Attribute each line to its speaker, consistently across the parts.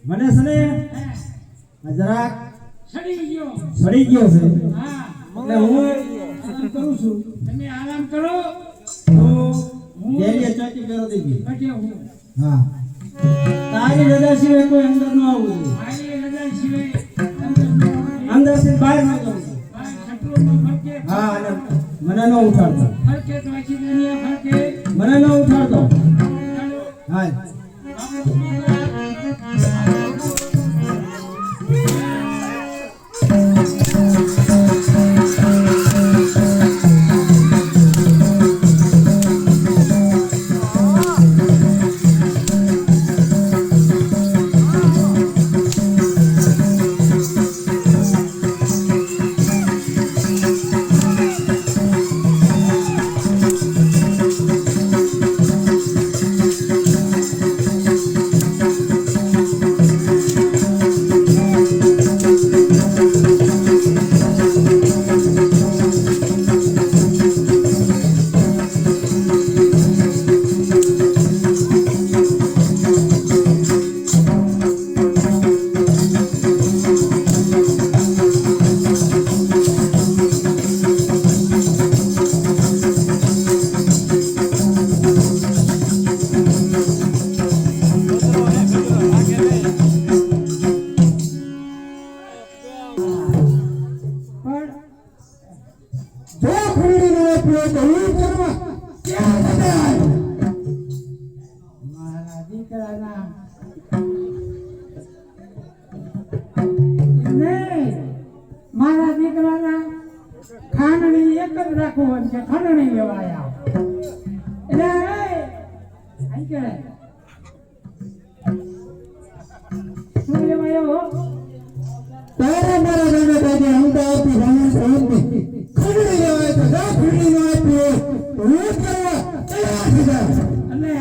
Speaker 1: મને સને જરાક સડી ગયો છે. હા એટલે હું આરામ કરું છું. તમે આરામ કરો તો હું જેલી ચોકી કરો દેવી. હા તારી રજા સિવાય કોઈ અંદર ન આવવું. મારી રજા સિવાય અંદર થી બહાર ન જવું. હા અને મને ન ઉઠાડતો. ફરકે તો આખી દુનિયા ફરકે મને ન ઉઠાડતો. હા મારા દીકરાના ખાંડણી એક જ રાખવું છે. ખંડણી લેવાયા એટલે શું લેવાયો તારા મારા નાના દાદા અમદાવાદથી રાણી સાહેબની ખંડણી લેવાય તો જા ખંડણી નો આપ્યો હું કરવા તૈયાર થઈ જા. અને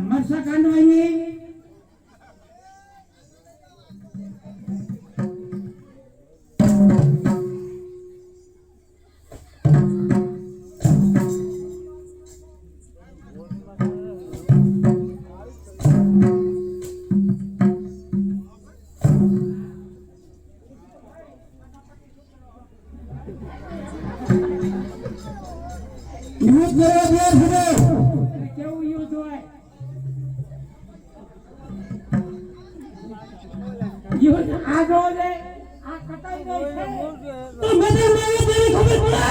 Speaker 1: મરસા કાંડવાની કેવું યુદ્ધ હોય? યુદ્ધ આ જો છે આ કટાઈ ગઈ છે તો મને મારી તેની ખબર પડે.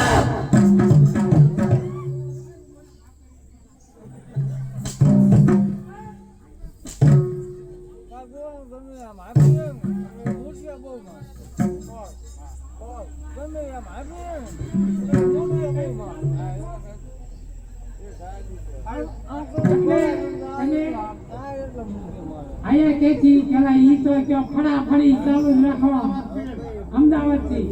Speaker 1: અહીંયા કેથી પેલા ઈ તો ફળાફળી ચાલુ રાખવા અમદાવાદ થી